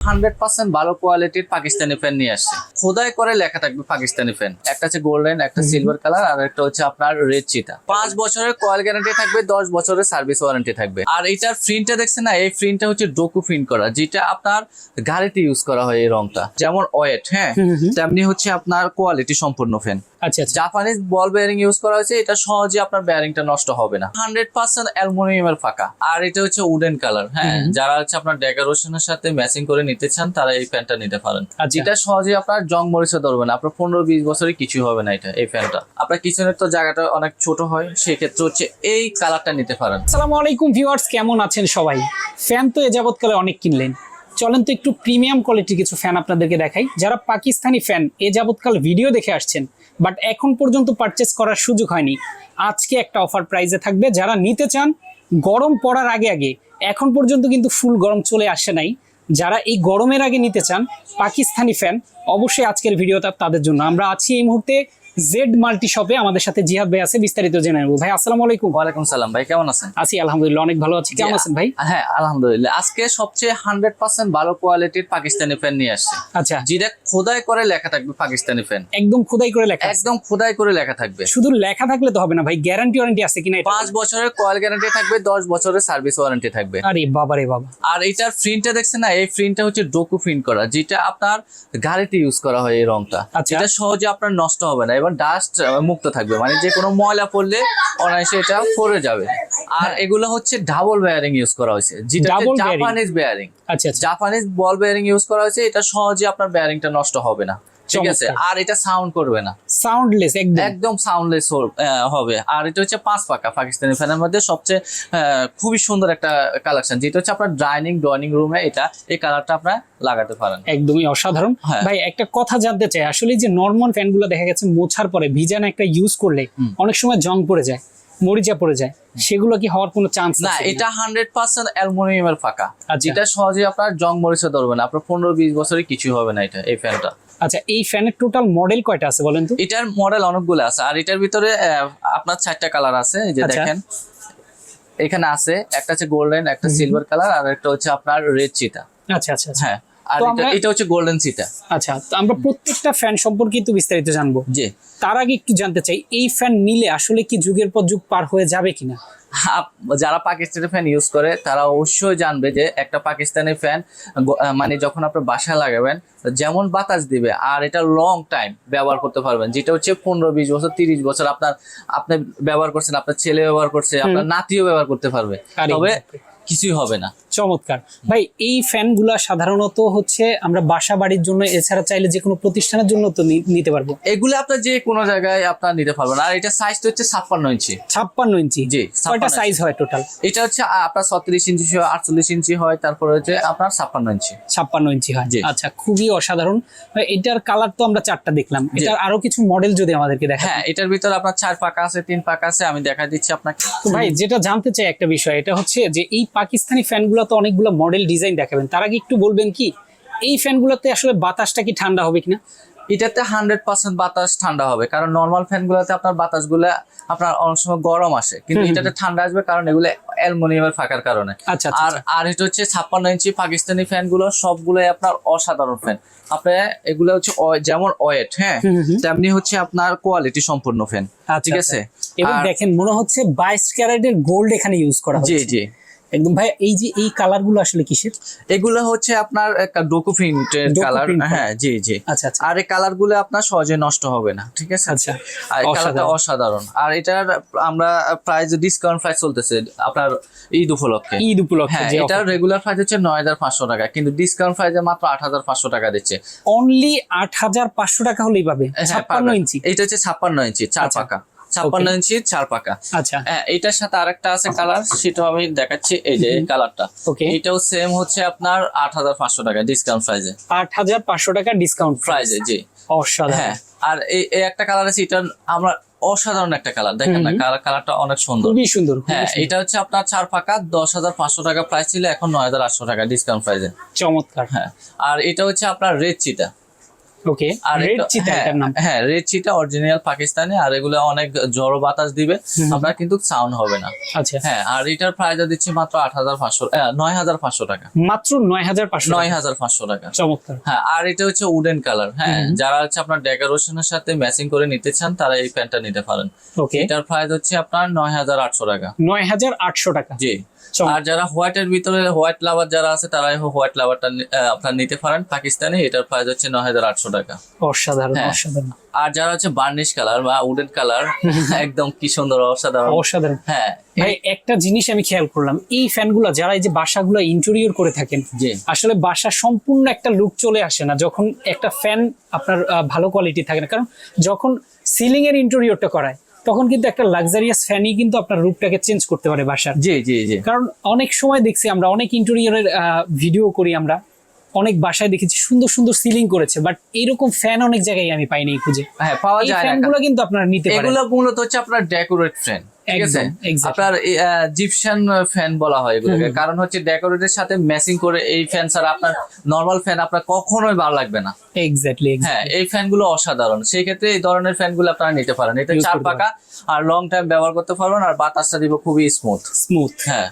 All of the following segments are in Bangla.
100% ভালো কোয়ালিটির পাকিস্তানি ফ্যান নিয়ে আসছে। খোদাই করে লেখা থাকবে পাকিস্তানি ফ্যান। একটা হচ্ছে গোল্ডেন, একটা সিলভার কালার, আর একটা হচ্ছে আপনার রেড চিতা। 5 বছরের কয়েল গ্যারান্টি থাকবে, 10 বছরের সার্ভিস ওয়ারেন্টি থাকবে। আর এটার প্রিন্টটা দেখছেন না, এই প্রিন্টটা হচ্ছে ডোকু প্রিন্ট করা, যেটা আপনার গাড়িতে ইউজ করা হয়। এই রংটা যেমন ওয়েট, হ্যাঁ, তেমনি হচ্ছে আপনার কোয়ালিটি সম্পূর্ণ ফ্যান। আচ্ছা আচ্ছা, জাপানিজ বল বেয়ারিং ইউজ করা হয়েছে। এটা সহজে আপনার বেয়ারিংটা নষ্ট হবে না। 100% অ্যালুমিনিয়ামের ফাঁকা। আর এটা হচ্ছে উডেন কালার। হ্যাঁ, যারা হচ্ছে আপনার ডেকোরেশনের সাথে ম্যাচিং করে নিতে চান তারা এই ফ্যানটা নিতে পারেন। যেটা সহজে আপনার জং মরিচে ধরবে না। আপনার 15-20 বছরে কিছু হবে না এটা, এই ফ্যানটা। আপনার কিচেনের তো জায়গাটা অনেক ছোট হয়, সেক্ষেত্রে হচ্ছে এই কালারটা নিতে পারেন। আসসালামু আলাইকুম ভিউয়ার্স, কেমন আছেন সবাই? ফ্যান তো এ যাবৎকালে অনেক কিনলেন, চলেন তো একটু প্রিমিয়াম কোয়ালিটির কিছু ফ্যান আপনাদেরকে দেখাই। যারা পাকিস্তানি ফ্যান এ যাবৎকাল ভিডিও দেখে আসছেন বাট এখন পর্যন্ত পারচেস করার সুযোগ হয়নি, আজকে একটা অফার প্রাইসে থাকবে। যারা নিতে চান গরম পড়ার আগে আগে, এখন পর্যন্ত কিন্তু ফুল গরম চলে আসে নাই, যারা এই গরমের আগে নিতে চান পাকিস্তানি ফ্যান, অবশ্যই আজকের ভিডিওটা তাদের জন্য। আমরা আছি এই মুহূর্তে জেড মাল্টি শপে, আমাদের সাথে জিহাদ ভাই আছে, বিস্তারিত জেনে নেব। ভাই আসসালামু আলাইকুম। ওয়ালাইকুম সালাম ভাই, কেমন আছেন? আছি আলহামদুলিল্লাহ, অনেক ভালো আছি। কেমন আছেন ভাই? হ্যাঁ আলহামদুলিল্লাহ। আজকে সবচেয়ে 100% ভালো কোয়ালিটির পাকিস্তানি ফ্যান নিয়ে আসছে। আচ্ছা, যেটা খোদাই করে লেখা থাকবে পাকিস্তানি ফ্যান। একদম খোদাই করে লেখা আছে? একদম খোদাই করে লেখা থাকবে। শুধু লেখা থাকলে তো হবে না ভাই, গ্যারান্টি ওয়ারেন্টি আছে কিনা? 5 বছরের কয়েল গ্যারান্টি থাকবে, 10 বছরের সার্ভিস ওয়ারেন্টি থাকবে। আরে বাবা রে বাবা। আর এটার প্রিন্টটা দেখছেন না, এই প্রিন্টটা হচ্ছে ডোকু প্রিন্ট করা, যেটা আপনার গাড়িতে ইউজ করা হয়। এই রংটা এটা সহজে আপনার নষ্ট হবে না এবং ডাস্ট মুক্ত থাকবে, মানে যে কোনো ময়লা পড়লে অনায়াসে এটা পড়ে যাবে। আর এগুলো হচ্ছে ডাবল বেয়ারিং ইউজ করা হয়েছে, যেটা জাপানিজ বেয়ারিং। আচ্ছা, জাপানিজ বল বেয়ারিং ইউজ করা হয়েছে। এটা সহজে আপনার বেয়ারিংটা নষ্ট হবে না, ঠিক আছে? আর এটা সাউন্ড করবে না, সাউন্ডলেস, একদম সাউন্ডলেস হবে। আর এটা হচ্ছে 5 পাকা পাকিস্তানি ফ্যানের মধ্যে সবচেয়ে খুবই সুন্দর একটা কালেকশন, যেটা হচ্ছে আপনার ড্রয়িং রুমে এটা এই কালারটা আপনার লাগাতে পারেন। একদমই অসাধারণ। ভাই একটা কথা জানতে চাই, আসলে যে নরমাল ফ্যানগুলো দেখা গেছে মোছার পরে ভিজানো একটা ইউজ করলে অনেক সময় জং পড়ে যায়, মরিচা পড়ে যায়, সেগুলো কি হওয়ার কোনো চান্স না? এটা 100% অ্যালুমিনিয়ামের ফাঁকা, যেটা সহজে আপনার জং মরিচা ধরবে না। আপনার 15-20 বছরে কিছু হবে না এটা, এই ফ্যানটা। আচ্ছা, এই ফ্যানের টোটাল মডেল কয়টা আছে বলেন তো? এটার মডেল অনেকগুলো আছে, আর এটার ভিতরে আপনার 4টা কালার আছে। এই যে দেখেন এখানে আছে, একটা হচ্ছে গোল্ডেন, একটা সিলভার কালার, আর একটা হচ্ছে আপনার রেড চিতা। আচ্ছা আচ্ছা, হ্যাঁ, আর এটা হচ্ছে গোল্ডেন চিতা। আচ্ছা, তো আমরা প্রত্যেকটা ফ্যান সম্পর্কে একটু বিস্তারিত জানবো। জি, তার আগে একটু জানতে চাই, এই ফ্যান নিলে আসলে কি যুগের পর যুগ পার হয়ে যাবে কিনা? যারা পাকিস্তানি ফ্যান ইউজ করে তারা অবশ্যই জানবে যে একটা পাকিস্তানি ফ্যান মানে যখন আপনার বাসায় লাগাবেন যেমন বাতাস দিবে, আর এটা লং টাইম ব্যবহার করতে পারবেন। যেটা হচ্ছে 15-20 বছর 30 বছর আপনি ব্যবহার করছেন, আপনার ছেলে ব্যবহার করছে, আপনার নাতিও ব্যবহার করতে পারবে, তবে কিছুই হবে না। চমৎকার ভাই। এই ফ্যানগুলা সাধারণত হচ্ছে আমরা বাসা বাড়ির জন্য, এছাড়া চাইলে যে কোনো প্রতিষ্ঠানের জন্য তো নিতে পারবো। এগুলো আপনার যে কোনো জায়গায় আপনার নিতে পারবেন। আর এটা সাইজটা হচ্ছে 56 ইঞ্চি। 56 ইঞ্চি? জি। কয়টা সাইজ হয় টোটাল? এটা হচ্ছে আপনার 36 ইঞ্চি হয়, 48 ইঞ্চি হয়, তারপরে হচ্ছে আপনার 56 ইঞ্চি। 56 ইঞ্চি হয়। আচ্ছা, খুবই অসাধারণ। এটার কালার তো আমরা 4টা দেখলাম, এটার আরো কিছু মডেল যদি আমাদেরকে দেখান। হ্যাঁ, এটার ভিতরে আপনার 4 পাকা আছে, 3 পাকা আছে, আমি দেখা দিচ্ছি আপনাকে। তো ভাই যেটা জানতে চাই একটা বিষয়, এটা হচ্ছে যে এই পাকিস্তানি ফ্যানগুলো তো অনেকগুলো মডেল ডিজাইন দেখাবেন, তার আগে একটু বলবেন কি এই ফ্যানগুলোতে আসলে বাতাসটা কি ঠান্ডা হবে কিনা? এটাতে 100% বাতাস ঠান্ডা হবে, কারণ নর্মাল ফ্যানগুলোতে আপনার বাতাসগুলো আপনার অনেক সময় গরম আসে, কিন্তু এটাতে ঠান্ডা আসবে কারণ এগুলো অ্যালুমিনিয়ামের ফাঁকার কারণে। আচ্ছা, আর এটা হচ্ছে 56 ইঞ্চি পাকিস্তানি ফ্যানগুলো সবগুলোই আপনার অসাধারণ ফ্যান। আপনার এগুলো হচ্ছে যেমন ওয়েট, হ্যাঁ, তেমনি হচ্ছে আপনার কোয়ালিটি সম্পূর্ণ ফ্যান, ঠিক আছে? এবং দেখেন মনে হচ্ছে 22 ক্যারেটের গোল্ড এখানে ইউজ করা হয়েছে। জি জি, একদম ভাই। এই যে এই কালার গুলো আসলে কিসের? এগুলো হচ্ছে আপনার ডোকু প্রিন্টের কালার। হ্যাঁ জি জি। আচ্ছা আচ্ছা। আর এই কালার গুলো আপনার সহজে নষ্ট হবে না, ঠিক আছে? আচ্ছা, আর কালারটা অসাধারণ। আর এটার আমরা প্রাইস ডিসকাউন্ট প্রাইস চলতেছে আপনার ঈদ উপলক্ষে। হ্যাঁ, এটার রেগুলার প্রাইস হচ্ছে 9500 টাকা, কিন্তু ডিসকাউন্ট প্রাইসে মাত্র 8500 টাকা দিচ্ছে। অনলি 8500 টাকা হলেই পাবে 56 ইঞ্চি। এটা হচ্ছে 56 ইঞ্চি 4 পাকা, 56 ইঞ্চি 4 পাকা। আচ্ছা, এটার সাথে আরেকটা আছে কালার, সেটা আমি দেখাচ্ছি। এই যে এই কালারটা, এটাও সেম হচ্ছে আপনার 8500 টাকা ডিসকাউন্ট প্রাইসে। 8500 টাকা ডিসকাউন্ট প্রাইসে, জি। অসাধারণ। হ্যাঁ, আর এই একটা কালার আছে, এটা আমরা অসাধারণ একটা কালার, দেখেন না কালারটা অনেক সুন্দর, খুবই সুন্দর। হ্যাঁ, এটা হচ্ছে আপনার 4 পাকা, 10500 টাকা প্রাইস ছিল, এখন 9800 টাকা ডিসকাউন্ট প্রাইসে। চমৎকার। হ্যাঁ, আর এটা হচ্ছে আপনার রেড চিতা। ওকে, আর রেড চিতা এটার নাম। হ্যাঁ, রেড চিটা অরিজিনাল পাকিস্তানি, আর এগুলো অনেক জড়ো বাতাস দিবে, আপনার কিন্তু সাউন্ড হবে না। আচ্ছা, হ্যাঁ, আর এটার প্রাইস দিচ্ছি মাত্র 9,500 টাকা। মাত্র 9,500 9,500 টাকা। চমৎকার। হ্যাঁ, আর এটা হচ্ছে উডেন কালার। হ্যাঁ, যারা হচ্ছে আপনার ডেকোরেশনের সাথে ম্যাচিং করে নিতে চান তারা এই ফ্যানটা নিতে পারেন। ওকে, এটার প্রাইস হচ্ছে আপনার 9,800 টাকা। 9,800 টাকা। জি। আর যারা হোয়াইটের ভিতরে হোয়াইট লাভার যারা আছে তারা হোয়াইট লাভারটা আপনার নিতে পারেন পাকিস্তানি, এটার প্রাইস হচ্ছে 9,800 টাকা। অসাধারণ, হ্যাঁ। অসাধারণ। আর যারা হচ্ছে বার্নিশ কালার বা উডেন কালার, একদম কি সুন্দর, অসাধারণ। অসাধারণ। হ্যাঁ ভাই একটা জিনিস আমি খেয়াল করলাম, এই ফ্যানগুলো যারা এই যে বাসাগুলো ইন্টেরিয়র করে থাকেন, জি আসলে বাসা সম্পূর্ণ একটা লুক চলে আসে না যখন একটা ফ্যান আপনার ভালো কোয়ালিটি থাকে না। কারণ যখন সিলিং এর ইন্টেরিয়রটা করায় তখন কিন্তু একটা লাক্সারিয়াস ফ্যানই কিন্তু আপনার লুকটাকে চেঞ্জ করতে পারে বাসার। জি জি জি। কারণ অনেক সময় দেখছি আমরা, অনেক ইন্টেরিয়রের ভিডিও করি আমরা, অনেক বাসায় দেখেছি সুন্দর সুন্দর সিলিং করেছে, বাট এইরকম ফ্যান অনেক জায়গায় আমি পাইনি খুঁজে। হ্যাঁ, পাওয়া এই যায় না। ফ্যানগুলো কিন্তু আপনারা নিতে পারেন। এগুলো মূলত হচ্ছে আপনার ডেকোরেট ফ্যান, ঠিক আছে? একদম, exactly. আপনার জিপশন ফ্যান বলা হয় এগুলোকে, কারণ হচ্ছে ডেকোরেটের সাথে ম্যাচিং করে এই ফ্যান ছাড়া আপনার নরমাল ফ্যান আপনার কখনোই ভালো লাগবে না। এক্স্যাক্টলি। হ্যাঁ, এই ফ্যানগুলো অসাধারণ, সেই ক্ষেত্রে এই ধরনের ফ্যানগুলো আপনারা নিতে পারেন। এটা Use 4 করতে পাকা আর লং টাইম ব্যবহার করতে পারবেন, আর বাতাসটা দিব খুবই স্মুথ। স্মুথ। হ্যাঁ,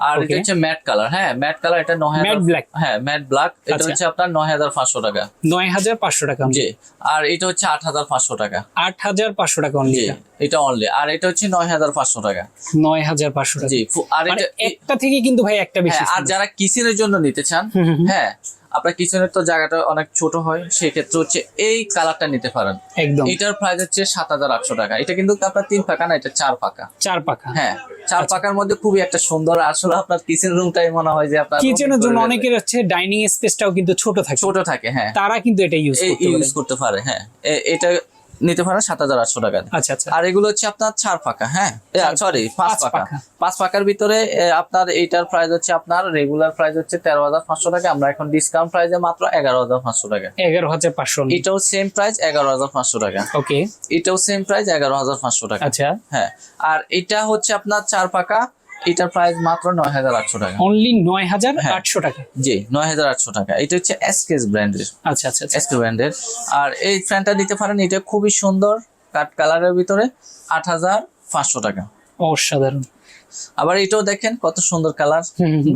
আর এটা Okay. হচ্ছে ম্যাট কালার। হ্যাঁ, ম্যাট কালার, এটা 9,000। Matte black. হ্যাঁ, ম্যাট ব্ল্যাক, এটা আচ্ছা। হচ্ছে আপনার 9,500 টাকা। 9,500 টাকা। জি। আর এটা হচ্ছে 8,500 টাকা। 8,500 টাকা অনলি। জি, এটা অনলি। আর এটা হচ্ছে 9,500 টাকা। 9,500 টাকা। জি। আর মানে এটা একটা থেকে কিন্তু ভাই একটা বেশি। হ্যাঁ, আর যারা কিচেনের জন্য নিতে চান, হ্যাঁ, আপনার কিচেনের তো জায়গাটা অনেক ছোট হয়, সেই ক্ষেত্রে হচ্ছে এই কালারটা নিতে পারেন। একদম। এটার প্রাইস হচ্ছে 7,800 টাকা। এটা কিন্তু আপনার 3 পাকা না, এটা 4 পাকা। 4 পাকা। হ্যাঁ, 4 পাকার মধ্যে খুবই একটা সুন্দর, আসলে আপনার কিচেন রুমটাই মনে হয় যে আপনার কিচেনের জন্য অনেকের হচ্ছে ডাইনিং স্পেসটাও কিন্তু ছোট থাকে, ছোট থাকে। হ্যাঁ, তারা কিন্তু এটা ইউজ করতে পারে। ইউজ করতে পারে। হ্যাঁ, এটা নিতে পারেন 7,800 টাকা। আচ্ছা, আচ্ছা। আর এগুলো হচ্ছে আপনার 4 পাকা। হ্যাঁ, সরি, 5 পাঁচ পাকা। পাকা। 5 পাকার ভিতরে আপনার এইটার প্রাইস হচ্ছে, আপনার রেগুলার প্রাইস হচ্ছে 13,500 টাকা। আমরা এখন ডিসকাউন্ট প্রাইসে মাত্র 11,500 টাকা। 11,500। এটাও সেম প্রাইস 11,500 টাকা। ওকে। এটাও সেম প্রাইস 11,500 টাকা। আচ্ছা, হ্যাঁ, আর এটা হচ্ছে আপনার 4 পাকা, এটার প্রাইস মাত্র 9,800 টাকা। অনলি 9,800 টাকা। জি, 9,800 টাকা। এটা হচ্ছে এসকেস ব্র্যান্ডের। আচ্ছা, আচ্ছা, আচ্ছা। এসকেস ব্র্যান্ডের। আর এই ফ্যানটা নিতে পারেন, এটা খুবই সুন্দর কাট কালারের ভিতরে, 8,500 টাকা। অসাধারণ। আবার এটাও দেখেন কত সুন্দর কালার,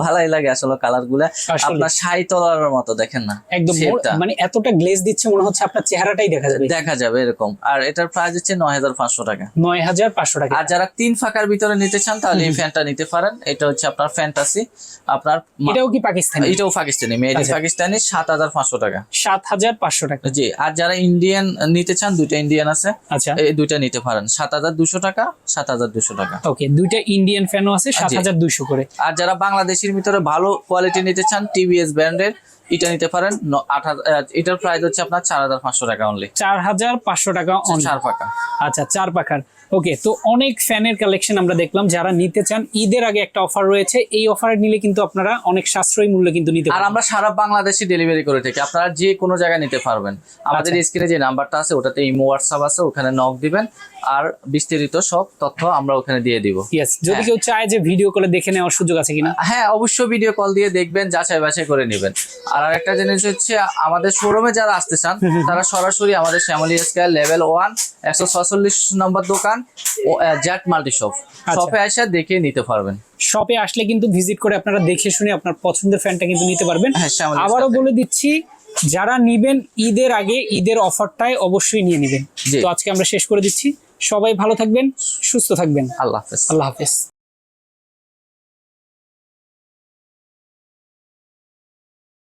ভালোই লাগে আসলে কালার গুলা। আসলে। আপনার শাড়ি তোলার মতো, দেখেন না একদম shape টা? মানে এতটা গ্লেজ দিচ্ছে মনে হচ্ছে আপনার চেহারাটাই দেখা যাবে। দেখা যাবে এরকম। আর এটার প্রাইস হচ্ছে 9,500 টাকা। 9,500 টাকা। আর যারা 3 ফাঁকার ভিতরে নিতে চান তাহলে এই ফ্যানটা নিতে পারেন। এটা হচ্ছে আপনার ফ্যান্টাসি, আপনার এটাও কি পাকিস্তানি? এটাও পাকিস্তানি, মেড ইন আচ্ছা। পাকিস্তানি, 7,500 টাকা। 7,500 টাকা। জি। আর যারা ইন্ডিয়ান নিতে চান, দুইটা ইন্ডিয়ান আছে, আচ্ছা, এই দুইটা নিতে পারেন, 7,200 টাকা, 7,200 টাকা। ওকে। দুইটা ইন্ডিয়ান ফ্যানও আছে 7,200 করে। আর যারা বাংলাদেশের ভিতরে ভালো কোয়ালিটি নিতে চান, টিভিএস ব্র্যান্ডের এটা নিতে পারেন। এটার প্রাইস হচ্ছে আপনার 4,500 টাকা অনলি। 4,500 টাকা অনলি। 4 পাকা। আচ্ছা, 4 পাকার। ওকে, তো অনেক ফ্যানের কালেকশন আমরা দেখলাম। যারা নিতে চান, ঈদের আগে একটা অফার রয়েছে, এই অফারে নিলে কিন্তু আপনারা অনেক সাশ্রয়ী মূল্যে কিন্তু নিতে আর পারবেন। আমরা সারা বাংলাদেশে ডেলিভারি করে থাকি, আপনারা যে কোনো জায়গায় নিতে পারবেন। আমাদের আচ্ছা। স্ক্রিনে যে নাম্বারটা আছে ওটাতে ইমো, হোয়াটসঅ্যাপ আছে, ওখানে নক দিবেন, আর বিস্তারিত সব তথ্য আমরা ওখানে দিয়ে দিব। ইয়েস, যদি হ্যাঁ। কেউ চায় যে ভিডিও কলে দেখে নেওয়ার সুযোগ আছে কিনা? হ্যাঁ, অবশ্যই ভিডিও কল দিয়ে দেখবেন, যাচাই বাছাই করে নেবেন। আর আরেকটা জিনিস হচ্ছে, আমাদের শোরুমে যারা আসতে চান তারা সরাসরি আমাদের শ্যামলী স্কয়ার লেভেল 1 146 নম্বর দোকান জ্যাট মাল্টি শপ, আচ্ছা। শপে এসে দেখে নিতে পারবেন। শপে আসলে কিন্তু ভিজিট করে আপনারা দেখে শুনে আপনার পছন্দের ফ্যানটা কিন্তু নিতে পারবেন। হ্যাঁ, শ্যামলী আবারও স্কয়ার বলে দিচ্ছি, যারা নিবেন ঈদের আগে, ঈদের অফারটাই অবশ্যই নিয়ে নেবেন। জি। তো আজকে আমরা শেষ করে দিচ্ছি। সবাই ভালো থাকবেন, সুস্থ থাকবেন। আল্লাহ হাফেজ। আল্লাহ হাফেজ।